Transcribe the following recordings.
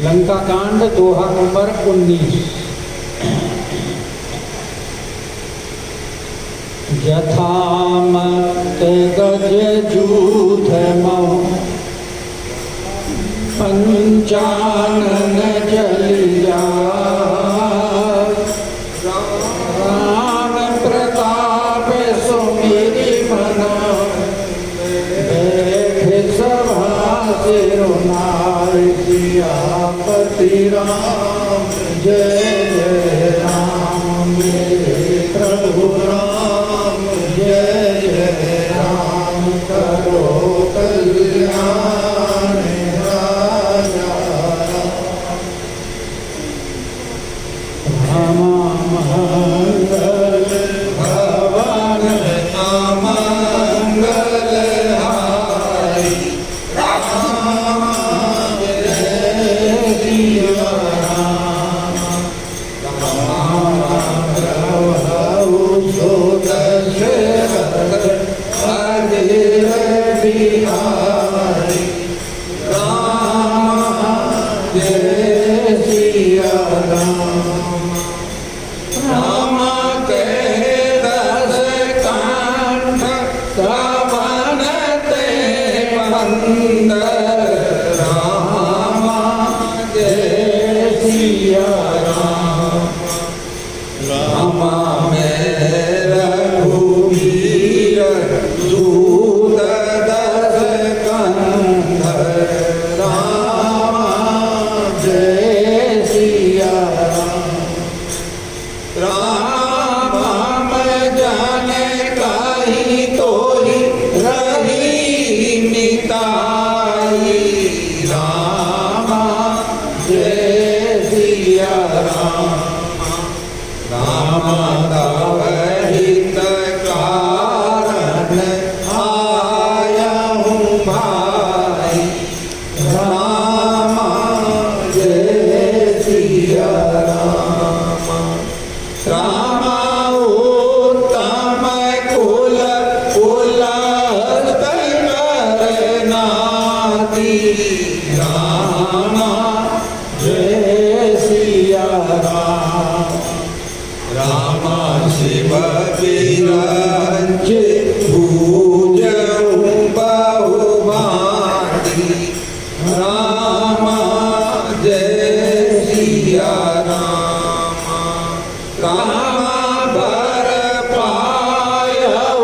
लंका कांड दोहा नंबर 19। यथामत गज जूथ मऊ पंचानन जलिया राम प्रताप सुमिरि मन बैठे सभा सिरुनाय सियापति राम जय जय राम मेरे प्रभु राम जय जय राम करो कल्याण राजा राम मंगल भवन अमंगल हारी राम जय सिया राम राम प्रभु सो दशरथ अजय बिहारी राम जय सिया राम राम के दस कंठ कवन ते बंदर राम जय सिया राम राम में रघुवीर दूत दस कंठ राम जय सिया राम राम जाने कहीं तो ही रही मिताई राम जय सिया राम राम तव हित कारण आया हूँ भाई राम जय सिया राम राम उत्तम कुल उलस्त करनाती राम जय सिया राम राम शिव विरंच भूज बहुभाती राम जय सिया राम राम बर पायऊ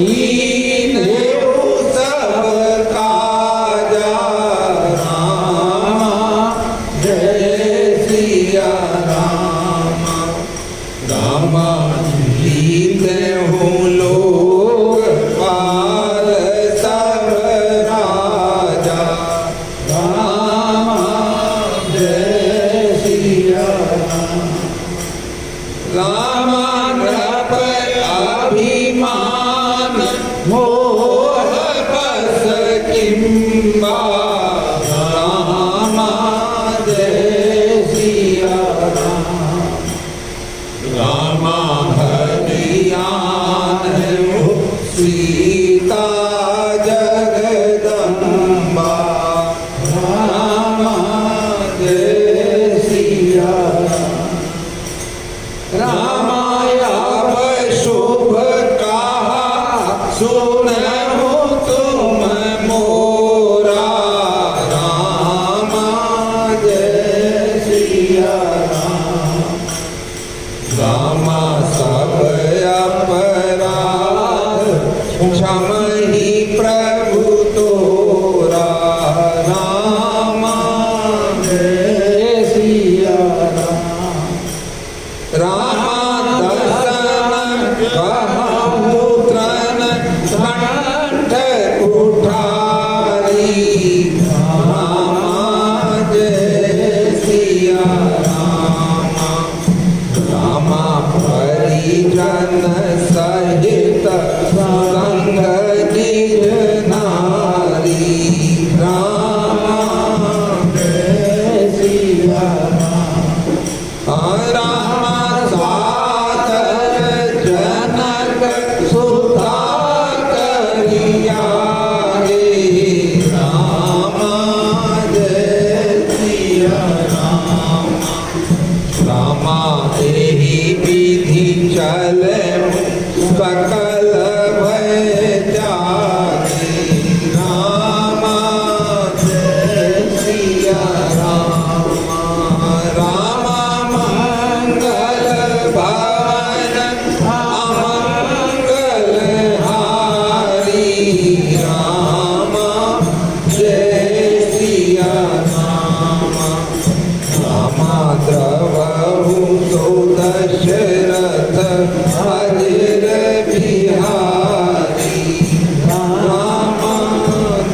ईनेऊ सब काजा राम जय सिया राम राम जीते हूँ लोग पाल सब राजा राम जय सिया राम नृप अभिमान मोह बस किंबा राम जय सिया राम हरियान सीता जगदम्बा राम जय सिया रामाया शुभ कहा सुनहु तुम मोरा राम जय सिया राम सब अपराध क्षमहि प्रभु तो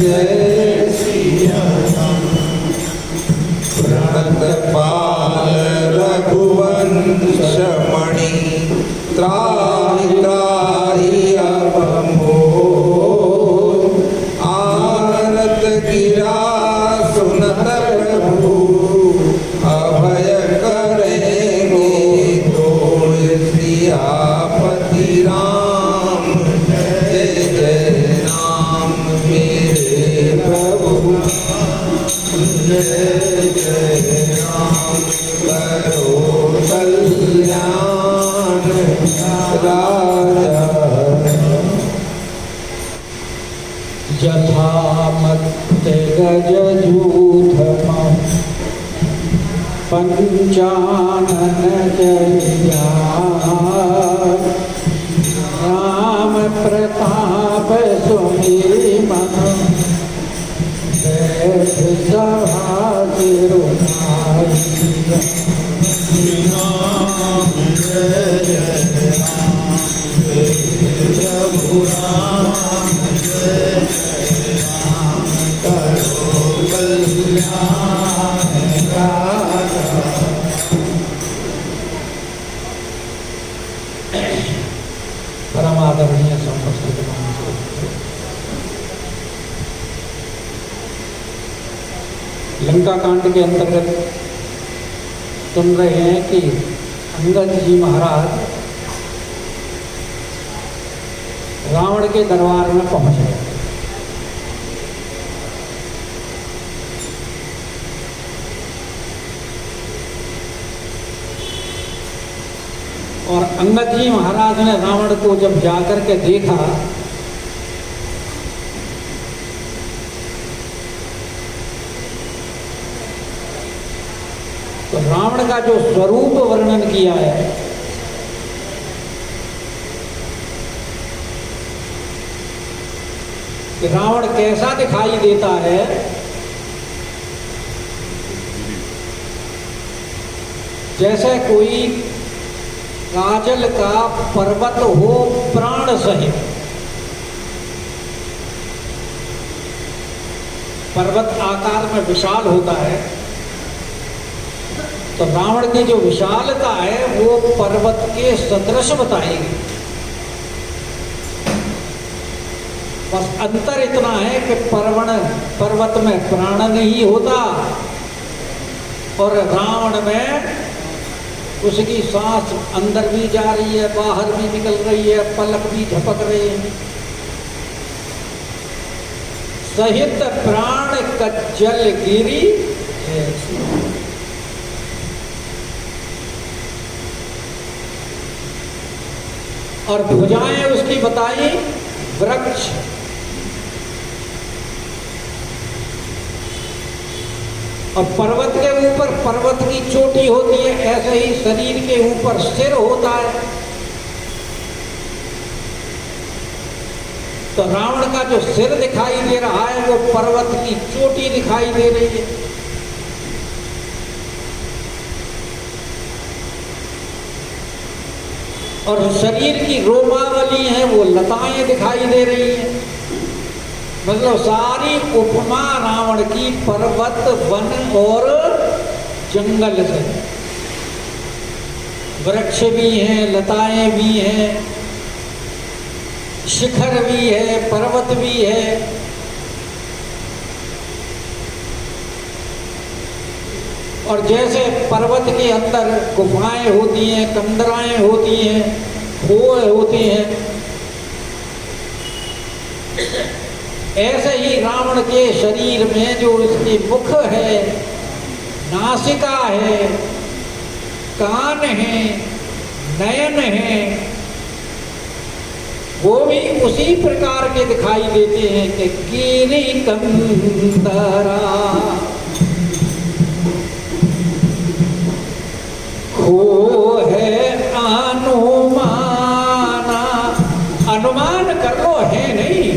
जय सिया राम। प्रणतपाल रघुवंश मणि त्राहि त्राहि अब मोर। आनत गिरा सुनत प्रभु अभय करेंगे तोड़। सियापति राम जय जय राम मेरे प्रभु जय जय राम करो कल्याण राजा। यथा मत्ते गजजूथम पंचानन जया। राम प्रताप सुमिरन बैठ सभा तिरुनाई। राम जय जय राम प्रभु राम जय जय राम करो कल्याण राजा। परम आदरणीय संस्कृत महानुभाव, लंका कांड के अंतर्गत सुन रहे हैं कि अंगद जी महाराज रावण के दरबार में पहुंच गए। और अंगद जी महाराज ने रावण को जब जाकर के देखा तो रावण का जो स्वरूप वर्णन किया है कि रावण कैसा दिखाई देता है, जैसे कोई काजल का पर्वत हो प्राण सहित। पर्वत आकार में विशाल होता है, तो रावण की जो विशालता है वो पर्वत के सदृश बताएगी। बस अंतर इतना है कि पर्वत में प्राण नहीं होता और रावण में उसकी सांस अंदर भी जा रही है, बाहर भी निकल रही है, पलक भी झपक रहे हैं। सहित प्राण कज्जल गिरी और भुजाएं उसकी बताई वृक्ष। और पर्वत के ऊपर पर्वत की चोटी होती है, ऐसे ही शरीर के ऊपर सिर होता है। तो रावण का जो सिर दिखाई दे रहा है वो पर्वत की चोटी दिखाई दे रही है। और शरीर की रोमावली है वो लताएं दिखाई दे रही हैं। मतलब सारी उपमा रावण की पर्वत वन और जंगल से। वृक्ष भी हैं, लताएं भी हैं, शिखर भी है, पर्वत भी है। और जैसे पर्वत के अंदर गुफाएं होती हैं, कंदराएं होती हैं, कुएं होती हैं, ऐसे ही रावण के शरीर में जो इसके मुख है, नासिका है, कान है, नयन है, वो भी उसी प्रकार के दिखाई देते हैं कि गिरि कंदरा हो है अनुमाना। अनुमान कर लो, है नहीं।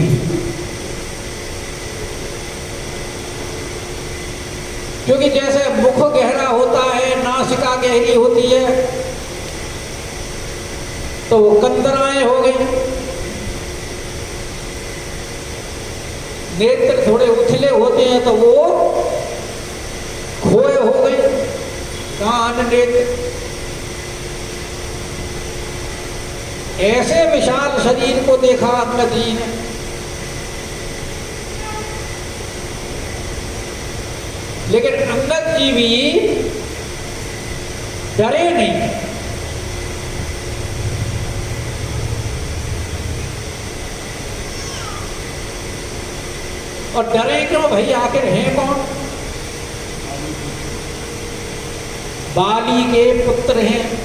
क्योंकि जैसे मुख गहरा होता है, नासिका गहरी होती है, तो वो कंदराएं हो गई। नेत्र थोड़े उथले होते हैं तो वो खोए हो गए, कान नेत्र। ऐसे विशाल शरीर को देखा अंगद जी ने। लेकिन अंगद जी भी डरे नहीं। और डरे क्यों भाई, आखिर हैं कौन? बाली के पुत्र हैं।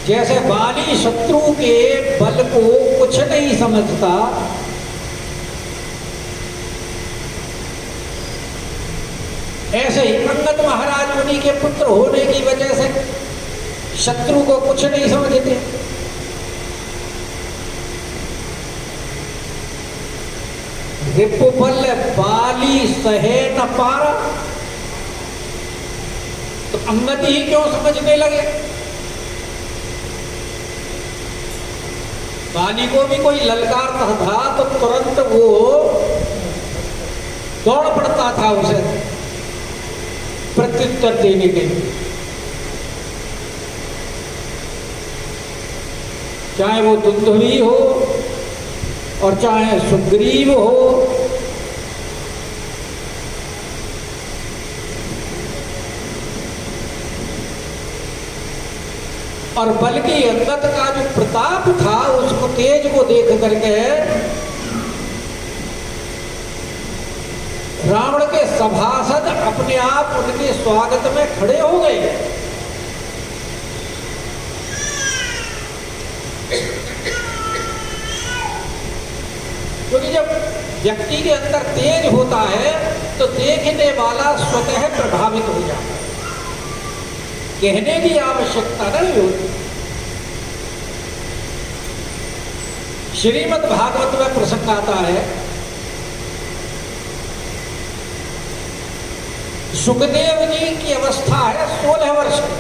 जैसे बाली शत्रु के बल को कुछ नहीं समझता, ऐसे ही अंगद महाराज उन्हीं के पुत्र होने की वजह से शत्रु को कुछ नहीं समझते। रिपुबल बाली सहे न पारा, तो अंगद ही क्यों समझने लगे? बाली को भी कोई ललकारता था तो तुरंत वो दौड़ पड़ता था उसे प्रत्युत्तर देने के लिए, चाहे वो दुंदुभी हो और चाहे सुग्रीव हो। और बल्कि अंगद का जो प्रताप था, उसको तेज को देख करके रावण के सभासद अपने आप उनके स्वागत में खड़े हो गए। क्योंकि जब व्यक्ति के अंदर तेज होता है तो देखने वाला स्वतः प्रभावित हो जाता है, कहने की आवश्यकता नहीं होती। श्रीमद् भागवत में प्रसंग आता है, सुखदेव जी की अवस्था है 16 वर्ष की,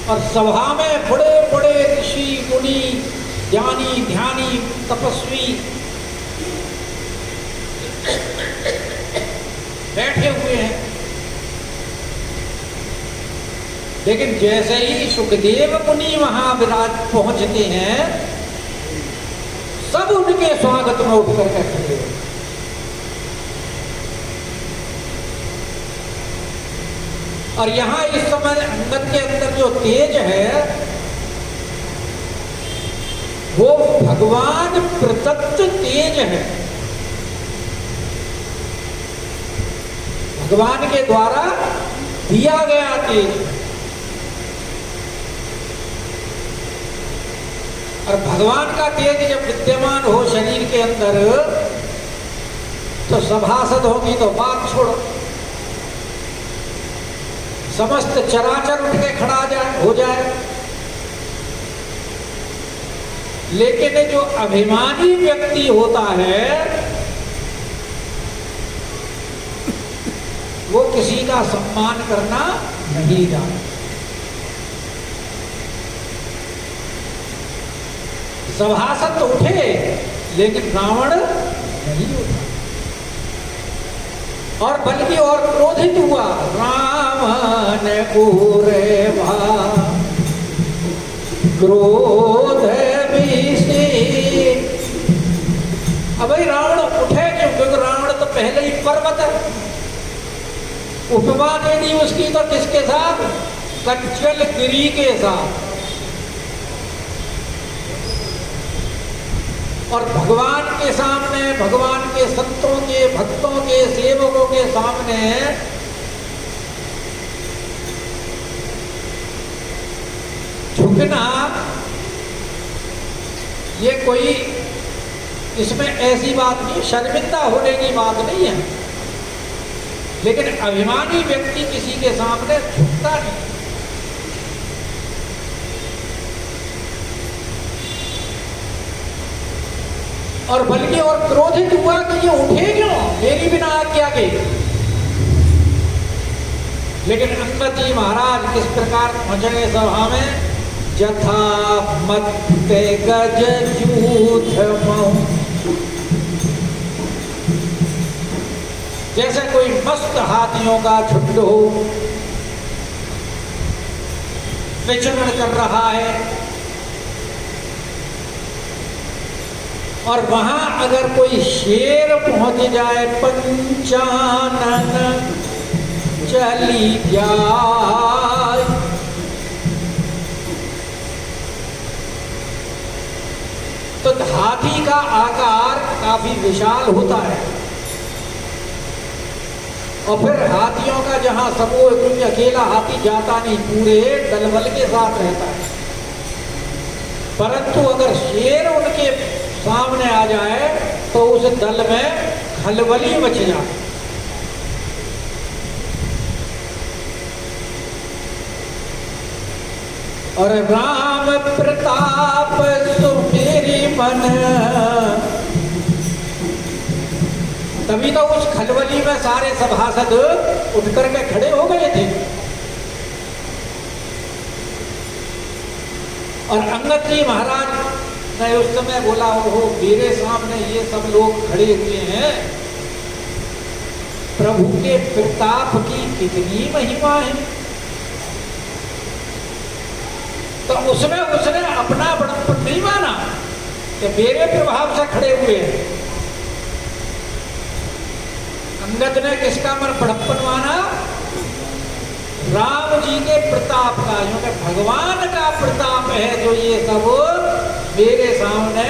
और सभा में बड़े बड़े ऋषि मुनि ज्ञानी ध्यानी तपस्वी बैठे हुए हैं। लेकिन जैसे ही सुखदेव मुनि वहां विराज पहुंचते हैं, सब उनके स्वागत में उठ करके खड़े हो। और यहां इस समय अंगद के अंदर जो तेज है वो भगवान प्रदत्त तेज है, भगवान के द्वारा दिया गया तेज। और भगवान का तेज जब विद्यमान हो शरीर के अंदर तो सभासद होगी तो बात छोड़ो, समस्त चराचर उठ के खड़ा हो जाए। लेकिन जो अभिमानी व्यक्ति होता है वो किसी का सम्मान करना नहीं जानता। सभासद तो उठे लेकिन रावण नहीं उठा, और बल्कि और क्रोधित हुआ। रावण पूरे क्रोध से। अब भाई रावण उठे क्यों? क्योंकि रावण तो पहले ही पर्वत है। उपमा दे दी उसकी तो किसके साथ? कंचल गिरी के साथ। और भगवान के सामने, भगवान के संतों के, भक्तों के, सेवकों के सामने झुकना, ये कोई इसमें ऐसी बात नहीं, शर्मिंदा होने की बात नहीं है। लेकिन अभिमानी व्यक्ति किसी के सामने झुकता नहीं। और बल्कि और क्रोधित हुआ कि ये उठे क्यों मेरी बिना आज्ञा के। लेकिन अंगद जी महाराज किस प्रकार पहुंचे सभा में, जथा मत्ते गज जूथ मऊ, जैसे कोई मस्त हाथियों का झुंड हो विचरण कर रहा है, और वहां अगर कोई शेर पहुंच जाए, पंचानन चली जाए, तो हाथी का आकार काफी विशाल होता है, और फिर हाथियों का जहां समूह, कोई अकेला हाथी जाता नहीं, पूरे दलबल के साथ रहता है। परंतु अगर शेर उनके सामने आ जाए तो उस दल में खलबली मच जाए। और राम प्रताप सुमेरी मन, तभी तो उस खलबली में सारे सभासद उठ करके खड़े हो गए थे। और अंगद जी महाराज ने उस समय बोला, ओहो मेरे सामने ये सब लोग खड़े हुए हैं, प्रभु के प्रताप की कितनी महिमा है। तो उसने अपना बड़प्पन नहीं माना कि मेरे प्रभाव से खड़े हुए हैं। अंगद ने किसका मन बड़प्पन माना? राम जी के प्रताप का, क्योंकि भगवान का प्रताप है जो ये सब मेरे सामने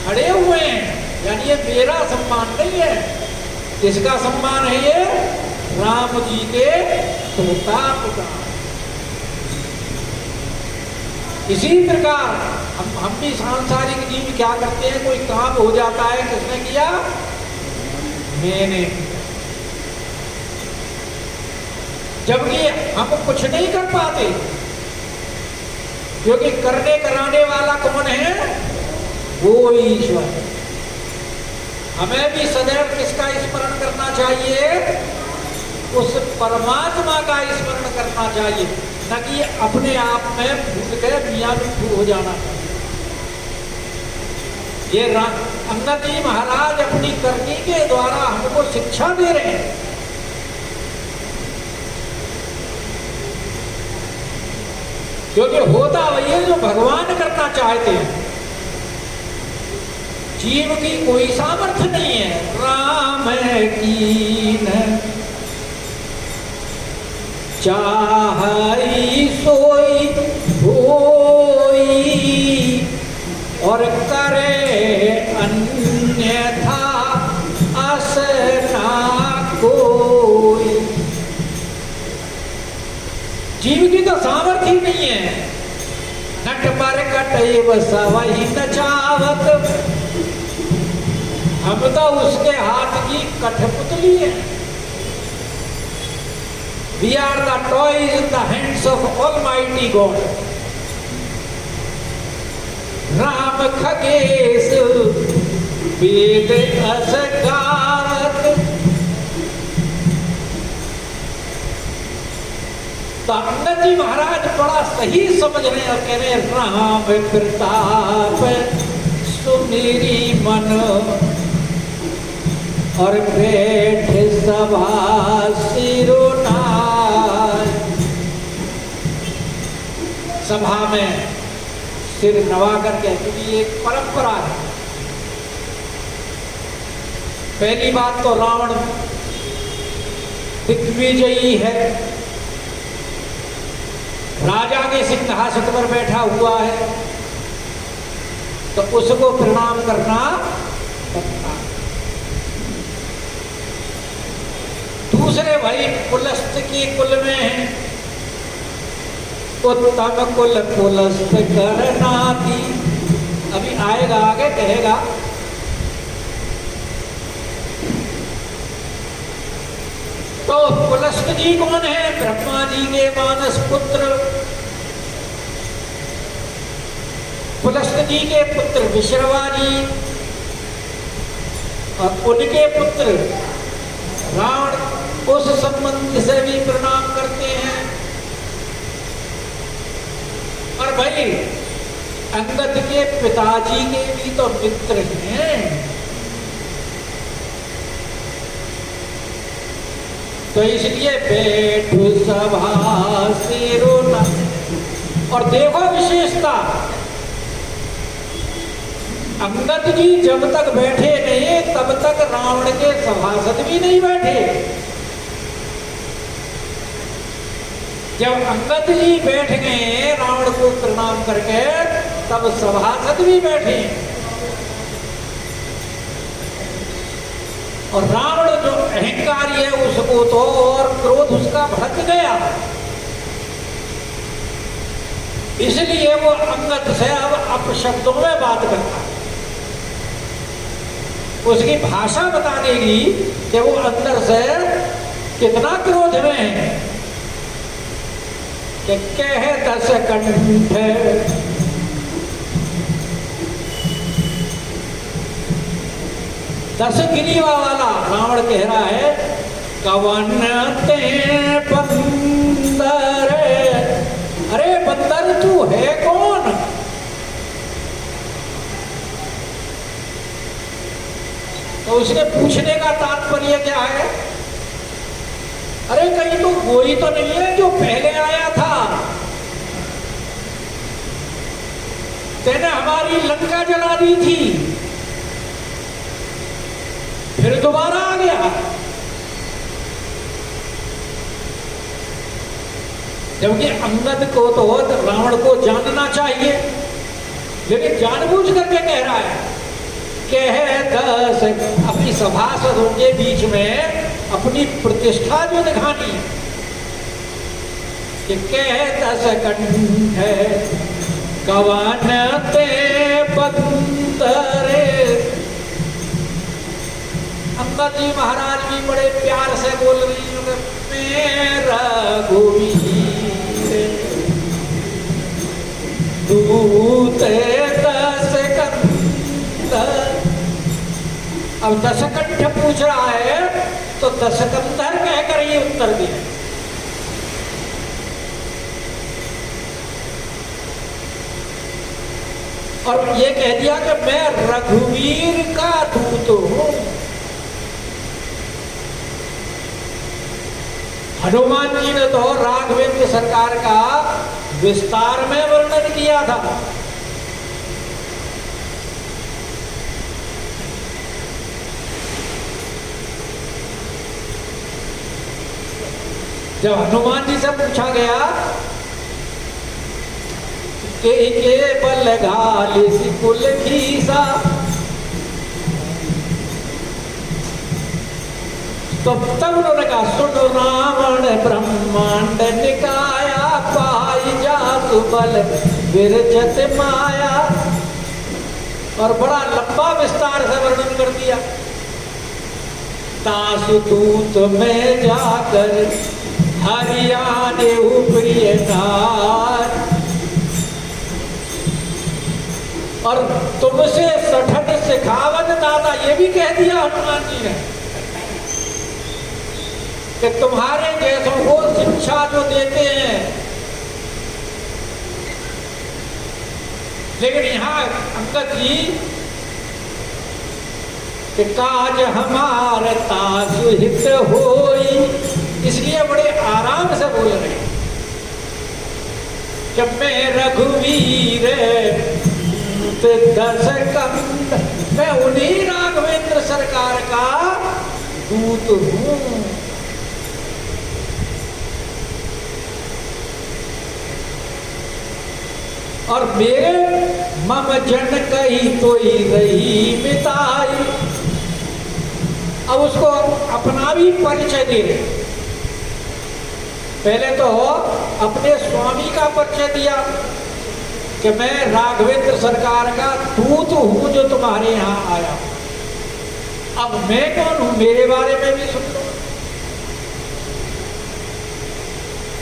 खड़े हुए हैं। यानी ये मेरा सम्मान नहीं है, किसका सम्मान है? ये राम जी के प्रताप का। इसी प्रकार हम भी सांसारिक जीव क्या करते हैं, कोई काम हो जाता है, किसने किया? मैंने। जबकि हम कुछ नहीं कर पाते, क्योंकि करने कराने वाला कौन है? वो ईश्वर। हमें भी सदैव किसका स्मरण करना चाहिए? उस परमात्मा का स्मरण करना चाहिए, न कि अपने आप में भूल के मियां मिट्ठू हो जाना चाहिए। ये अंगद जी महाराज अपनी करनी के द्वारा हमको शिक्षा दे रहे हैं। क्योंकि होता वही है जो भगवान करना चाहते हैं, जीव की कोई सामर्थ्य नहीं है। राम कीन चाहई सोई होई, और करे अन्यथा अस ना कोई। जीव की तो सामर्थ्य ही नहीं है। नट पर कटैव सवहि न चावत, हम तो उसके हाथ की कठपुतली है। We are the toys in the hands of Almighty God. Ram Khagesh वेद असगात, तो अंगद जी महाराज बड़ा सही समझ रहे हैं और कह रहे हैं, राम प्रताप सुमेरी मन, और बैठ सभा सिरोनाय। सभा में सिर नवा करके, क्योंकि एक परंपरा है। पहली बात तो रावण दिग्विजयी है, राजा के सिंहासन पर बैठा हुआ है, तो उसको प्रणाम करना बनता। दूसरे भाई पुलस्त के कुल में है, उत्तम कुल पुलस्त करना थी। अभी आएगा, आगे कहेगा। तो पुलस्त जी कौन है? ब्रह्मा जी के मानस पुत्र। पुलस्त जी के पुत्र विश्रवा जी, और उनके पुत्र रावण उस संबंध से भी प्रणाम करते हैं। और भाई अंगद के पिताजी के भी तो मित्र हैं, तो इसलिए बैठो सभा से रोना। और देखो विशेषता, अंगद जी जब तक बैठे नहीं तब तक रावण के सभासद भी नहीं बैठे। जब अंगद जी बैठ गए रावण को प्रणाम करके, तब सभासद भी बैठे। और रावण जो अहंकारी है उसको तो और क्रोध उसका भड़क गया, इसलिए वो अंगद से अब अपशब्दों में बात करता है। उसकी भाषा बता देगी कि वो अंदर से कितना क्रोध में है। कि कह दस कंठ दस गिरीवा वाला रावण कह रहा है, कवन ते बंदर, अरे बंदर तू है कौन? तो उसके पूछने का तात्पर्य क्या है? अरे कहीं तो वही तो नहीं है जो पहले आया था, तेने हमारी लंका जला दी थी, फिर दोबारा आ गया। जबकि अंगद को तो रावण को जानना चाहिए, लेकिन जानबूझ करके कह रहा है दस, अपनी सभासदों के बीच में अपनी प्रतिष्ठा जो दिखानी है कि कह दस कंठ कवन ते बंदरे। अंगद जी महाराज भी बड़े प्यार से बोल रही है, मेरा रघुवीर दूते दस कंठ। अब दशकंठ पूछ रहा है तो दशकंधर कहकर ये उत्तर दिया। और ये कह दिया कि मैं रघुवीर का दूत हूं। हनुमान जी ने तो राघवेंद्र सरकार का विस्तार में वर्णन किया था। जब हनुमान जी से पूछा गया के बल घाली सिकुल खीसा, तो तब उन्होंने कहा सुन रावण ब्रह्मांड निकाया, पाई जातु बल विरजत माया। और बड़ा लंबा विस्तार से वर्णन कर दिया। तासु दूत में जाकर हरियाणे उपरिय नार, और तुमसे सठन सिखावन दादा, ये भी कह दिया हनुमान जी ने कि तुम्हारे जैसों को शिक्षा जो देते हैं। लेकिन यहाँ अंगद जी कि काज हमार तासु हित होई, इसलिए बड़े आराम से बोल रहे हैं कि मैं रघुवीर दस कंठ, मैं उन्हीं राघवेंद्र सरकार का दूत हूं। और मेरे मम जन कही तो ही रही मिताई। अब उसको अपना भी परिचय दे। पहले तो अपने स्वामी का परिचय दिया कि मैं राघवेंद्र सरकार का दूत हूं जो तुम्हारे यहां आया। अब मैं कौन हूं, मेरे बारे में भी सुन लो।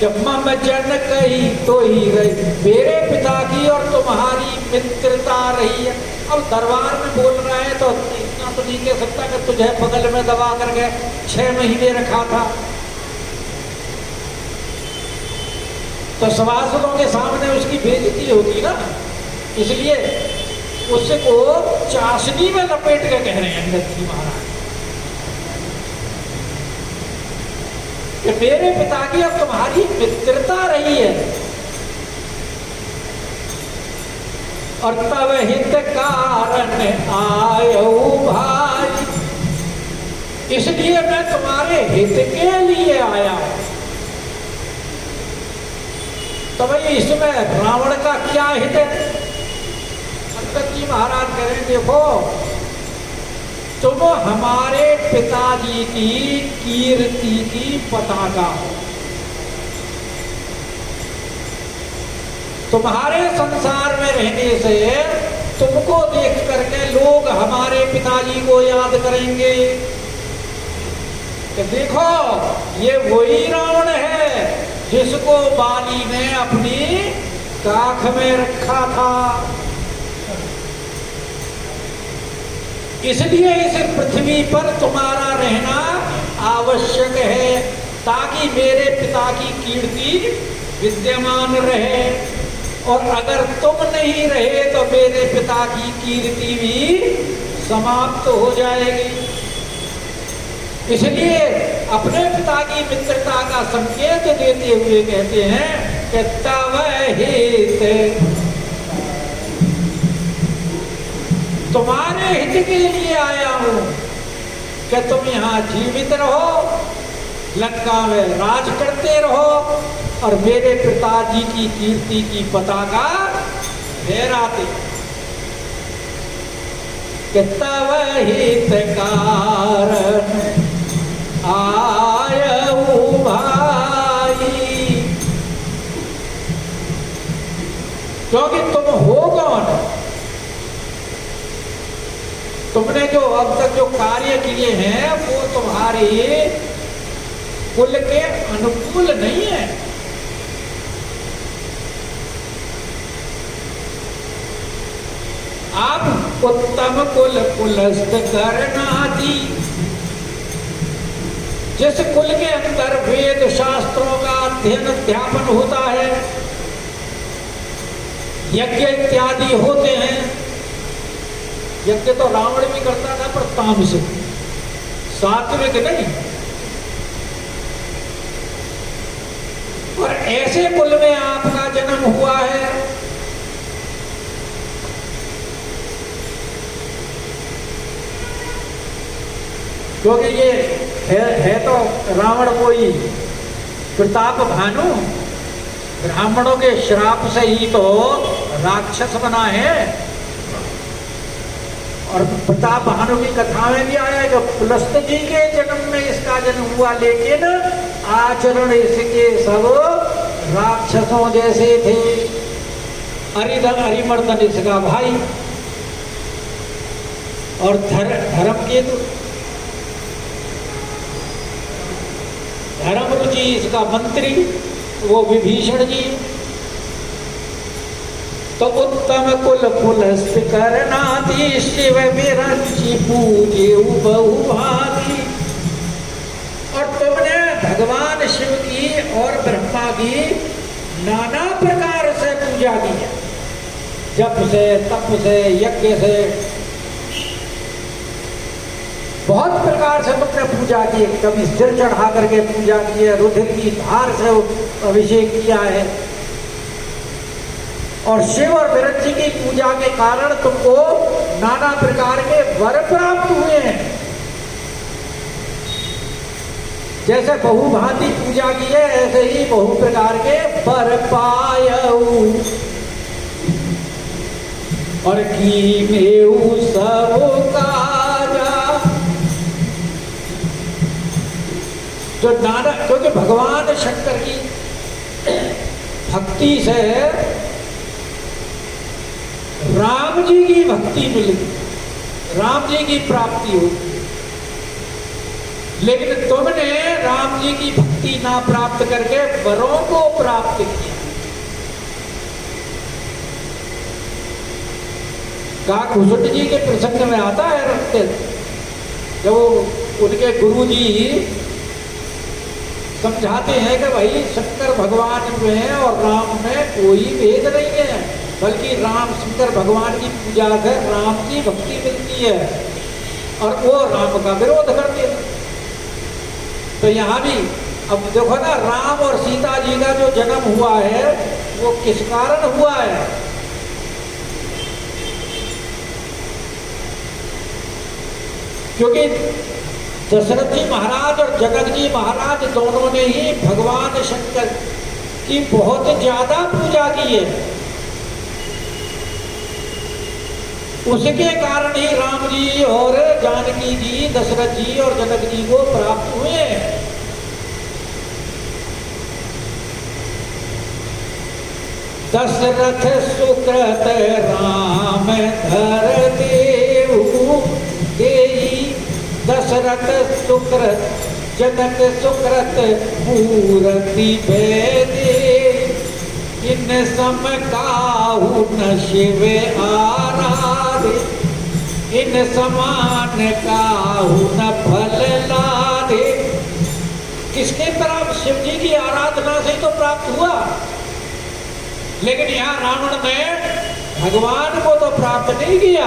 जब मम जन कही तो ही रही, मेरे पिता की और तुम्हारी मित्रता रही है। अब दरबार में बोल रहा है तो इतना तो नहीं कह सकता कि तुझे बगल में दबा करके 6 महीने रखा था। तो सभासदों के सामने उसकी बेइज्जती होगी ना, इसलिए उसको चाशनी में लपेट के कह रहे हैं अंगद जी महाराज कि मेरे पिता की अब तुम्हारी मित्रता रही है और तब हित कारण आयो भाई, इसलिए मैं तुम्हारे हित के लिए आया हूं। तो भाई इसमें रावण का क्या हित है? अंगद जी महाराज कह रहे हैं देखो तुम हमारे पिताजी की कीर्ति की पताका हो, तुम्हारे संसार में रहने से तुमको देख करके लोग हमारे पिताजी को याद करेंगे कि देखो ये वही रावण है जिसको बाली ने अपनी काख में रखा था। इसलिए इस पृथ्वी पर तुम्हारा रहना आवश्यक है ताकि मेरे पिता की कीर्ति विद्यमान रहे, और अगर तुम नहीं रहे तो मेरे पिता की कीर्ति भी समाप्त हो जाएगी। इसलिए अपने पिता की मित्रता का संकेत देते हुए कहते हैं कि तव हित, तुम्हारे हित के लिए आया हूं कि तुम यहां जीवित रहो, लंका में राज करते रहो और मेरे पिताजी की कीर्ति की पताका फहराते। कि तव हित कारण आयऊ भाई, क्योंकि तुम हो कौन? तुमने जो अब तक जो कार्य किए हैं वो तुम्हारे कुल के अनुकूल नहीं है। आप उत्तम कुल कुलस्थ करनाति, जिस कुल के अंदर वेद शास्त्रों का अध्ययन अध्यापन होता है, यज्ञ इत्यादि होते हैं। यज्ञ तो रावण भी करता था पर तामसिक, सात्विक नहीं। और ऐसे कुल में आपका जन्म हुआ है क्योंकि ये है तो रावण कोई प्रताप भानु, ब्राह्मणों के श्राप से ही तो राक्षस बना है। और प्रताप भानु की कथा में भी आया कि पुलस्त जी के जन्म में इसका जन्म हुआ, लेकिन आचरण इसके सब राक्षसों जैसे थे। अरिमर्दन इसका भाई और धर्मकेतु, धर्मरुचि इसका मंत्री, वो विभीषण जी। तो उत्तम कुल कुलस्थ करनाति, शिव विरंचि पूजे बहुभागी। और तुमने भगवान शिव की और ब्रह्मा की नाना प्रकार से पूजा की है, जप से, तप से, यज्ञ से, बहुत प्रकार से तुमने पूजा की है। कभी सिर चढ़ा करके पूजा की है, रुधिर की धार से अभिषेक किया है, और शिव और विरंची की पूजा के कारण तुमको नाना प्रकार के वर प्राप्त हुए हैं। जैसे बहुभांति पूजा की है ऐसे ही बहु प्रकार के वर पायऊ। और की मेऊ सब काजा, जो नाना, क्योंकि भगवान शंकर की भक्ति से राम जी की भक्ति मिलती, राम जी की प्राप्ति होती, लेकिन तुमने राम जी की भक्ति ना प्राप्त करके वरों को प्राप्त किया। काकभूषण जी के प्रसंग में आता है रखते, जब उनके गुरु जी समझाते हैं कि भाई शंकर भगवान में और राम में कोई भेद नहीं है, बल्कि राम शंकर भगवान की पूजा से राम की भक्ति मिलती है और वो राम का विरोध करते हैं। तो यहाँ भी अब देखो ना, राम और सीता जी का जो जन्म हुआ है वो किस कारण हुआ है? क्योंकि दशरथ जी महाराज और जनक जी महाराज दोनों ने ही भगवान शंकर की बहुत ज्यादा पूजा की है। उसके कारण ही राम जी और जानकी जी, दशरथ जी और जनक जी को प्राप्त हुए। दशरथ सुकृत राम धर देहु देई, दशरथ सुकृत जनक सुकृत मूर्ति भेदे, इन सम काहू न शिव आराधे, इन समान काहू न फल लादे। किसके तरफ? शिव जी की आराधना से तो प्राप्त हुआ, लेकिन यहाँ रावण ने भगवान को तो प्राप्त नहीं किया।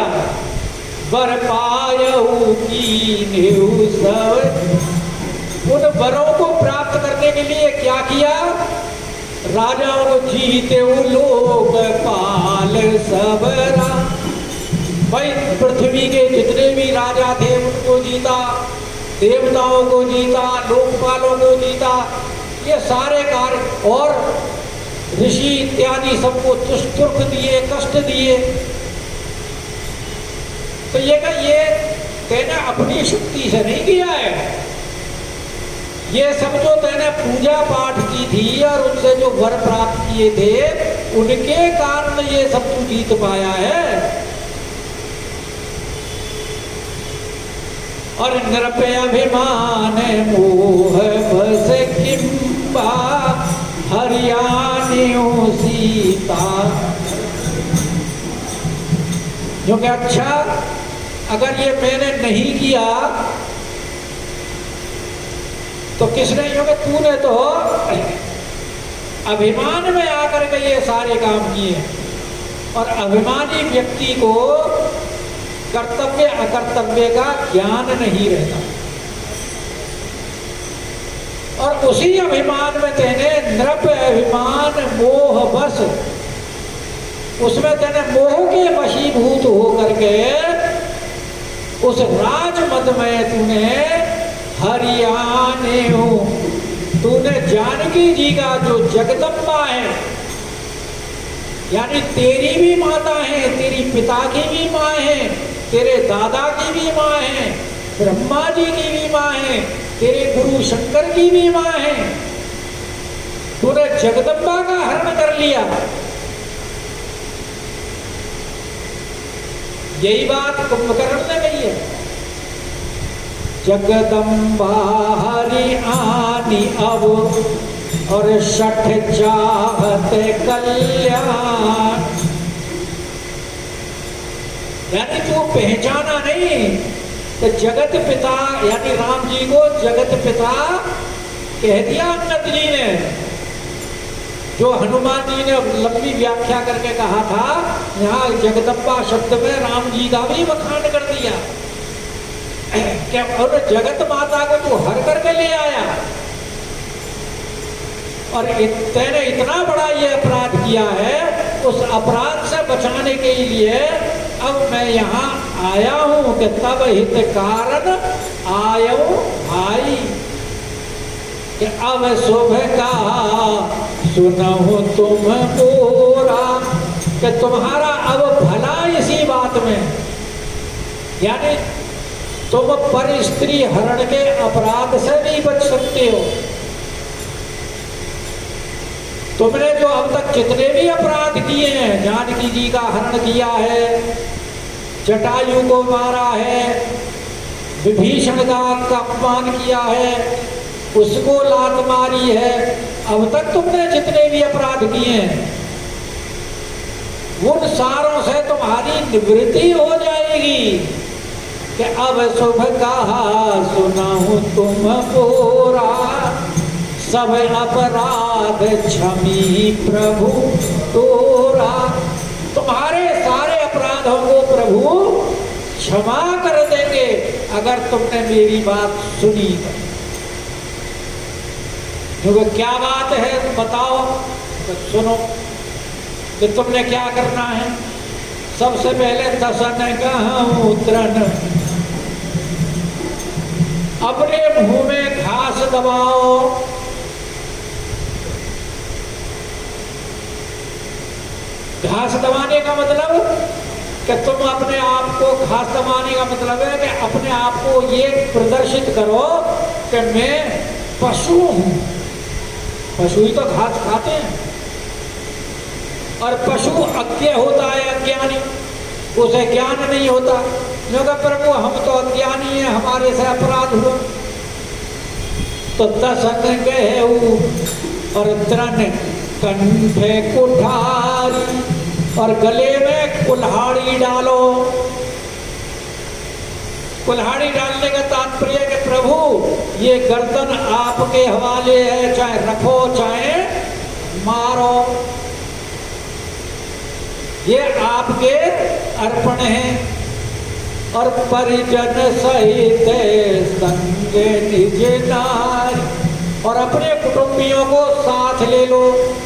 वर पायऊ कीन्हु सब, उन वरों को प्राप्त करने के लिए क्या किया? राजाओं जीते लोग पाल सबरा, भाई पृथ्वी के जितने भी राजा थे उनको जीता, देवताओं को जीता, लोकपालों को जीता, ये सारे कार्य, और ऋषि इत्यादि सबको दुष्ट दिए, कष्ट दिए। तो ये तेने अपनी शक्ति से नहीं किया है, ये सब जो तेने पूजा पाठ की थी और उनसे जो वर प्राप्त किए थे उनके कारण ये सब तू जीत पाया है। और नृपय अभिमान मोह बस किंबा, हरियाणियों सीता। जो कि अच्छा, अगर ये मैंने नहीं किया तो किसने? क्योंकि तूने तो अभिमान में आकर के ये सारे काम किए, और अभिमानी व्यक्ति को कर्तव्य अकर्तव्य का ज्ञान नहीं रहता, और उसी अभिमान में तेने नृप अभिमान मोह बस, उसमें तेने मोह के वशीभूत होकर के उस राजमद में तूने हरियाणे हो, तूने जानकी जी का जो जगदम्बा है, यानी तेरी भी माता है, तेरी पिता की भी माँ है, तेरे दादा की भी माँ है, ब्रह्मा जी की भी माँ है, तेरे गुरु शंकर की भी माँ है, तूने जगदम्बा का हरण कर लिया। यही बात कुंभकर्ण ने कही है, जगदम्बा हरि आनी अब, और शठ चाहत कल्याण। यानी तू पहचाना नहीं तो जगत पिता, यानी राम जी को जगत पिता कह दिया अंगद जी ने, जो हनुमान जी ने लंबी व्याख्या करके कहा था, यहाँ जगदम्बा शब्द में राम जी का भी बखान कर दिया। क्या और जगत माता को तू हर करके ले आया, और तेने इतना बड़ा ये अपराध किया है, उस अपराध से बचाने के लिए अब मैं यहाँ आया हूँ कि तब हित कारण आयो भाई, कि अब शुभ का सुनहु तुम पूरा, कि तुम्हारा अब भला इसी बात में, यानी तुम पर स्त्री हरण के अपराध से भी बच सकते हो। तुमने जो अब तक जितने भी अपराध किए हैं, जानकी जी का हरण किया है, जटायु को मारा है, विभीषण का अपमान किया है, उसको लात मारी है, अब तक तुमने जितने भी अपराध किए हैं उन सारों से तुम्हारी निवृत्ति हो जाएगी, कि अब शुभ कहा सुनाऊं तुम पूरा, सब अपराध क्षमी प्रभु तोरा। तुम्हारे सारे अपराधों को प्रभु क्षमा कर देंगे अगर तुमने मेरी बात सुनी। क्योंकि क्या बात है बताओ, तो सुनो कि तुमने क्या करना है। सबसे पहले दसन कहूं तृण, अपने मुंह में घास दबाओ। घास दबाने का मतलब कि तुम अपने आप को, घास दबाने का मतलब है कि अपने आप को ये प्रदर्शित करो कि मैं पशु हूं। पशु ही तो घास खाते हैं, और पशु अज्ञ होता है, अज्ञानी, उसे ज्ञान नहीं होता। क्योंकि प्रभु हम तो अज्ञानी है, हमारे से अपराध हुआ। तो दसन गए और तृण कंठे कुठारी, और गले में कुल्हाड़ी डालो। कुल्हाड़ी डालने का तात्पर्य कि प्रभु ये गर्दन आपके हवाले है, चाहे रखो चाहे मारो, ये आपके अर्पण है। और परिजन सहित संगे निज नारी, और अपने कुटुंबियों को साथ ले लो,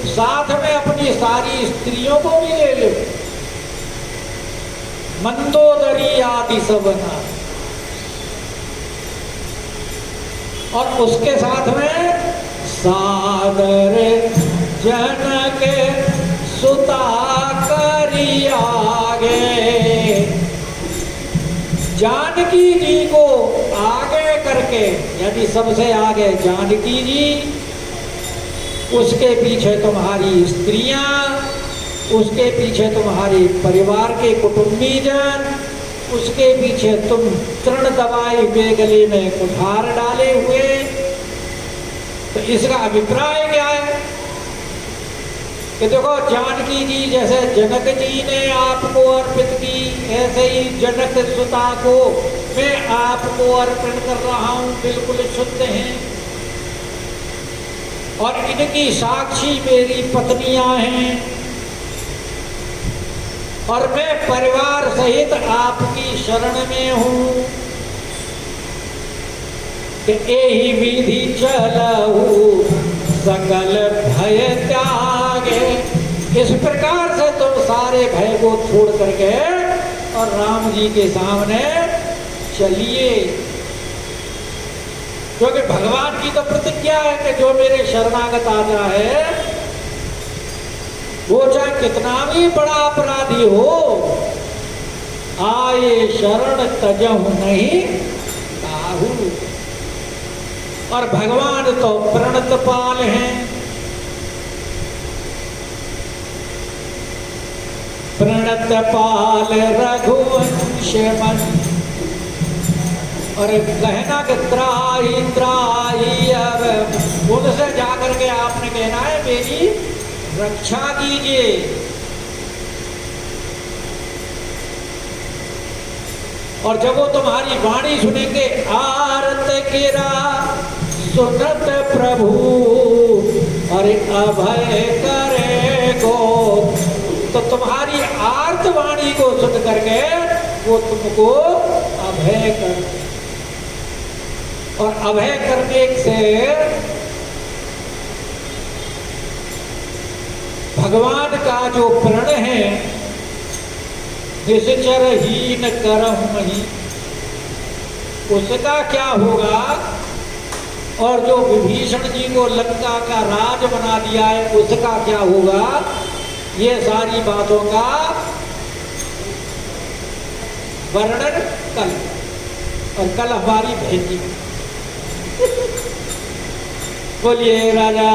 साथ में अपनी सारी स्त्रियों को भी ले लो। मंदोदरी आदि सबना, और उसके साथ में सादर जनक सुता करी आगे। जानकी जी को आगे करके, यानी सबसे आगे जानकी जी, उसके पीछे तुम्हारी स्त्रियां, उसके पीछे तुम्हारे परिवार के कुटुंबीजन, उसके पीछे तुम तृण दबाए हुए, गले में कुठार डाले हुए। तो इसका अभिप्राय क्या है कि देखो, जानकी जी जैसे जनक जी ने आपको अर्पित की, ऐसे ही जनक सुता को मैं आपको अर्पण कर रहा हूं, बिल्कुल शुद्ध हैं। और इनकी साक्षी मेरी पत्नियां हैं, और मैं परिवार सहित आपकी शरण में हूं कि यही विधि चलऊ सकल भय त्यागे। इस प्रकार से तुम सारे भय को छोड़ करके और राम जी के सामने चलिए। क्योंकि भगवान की तो प्रतिज्ञा है कि जो मेरे शरणागत आ जाए, वो चाहे कितना भी बड़ा अपराधी हो, आए शरण तजहु नहीं काहू। और भगवान तो प्रणत पाल हैं, प्रणत पाल रघुवंश मन। और कहना कि त्राही त्राही, अब उनसे जाकर के आपने कहना है मेरी रक्षा कीजिए। और जब वो तुम्हारी वाणी सुनेंगे, आरत गिरा सुनत प्रभु, अरे अभय करे को, तो तुम्हारी आर्त वाणी को सुन करके वो तुमको अभय कर। और अभय करने से भगवान का जो प्रण है, निश्चर हीन करम ही, उसका क्या होगा। और जो विभीषण जी को लंका का राज बना दिया है, उसका क्या होगा। ये सारी बातों का वर्णन कल, और कल हमारी भेजी। बोलिए राजा।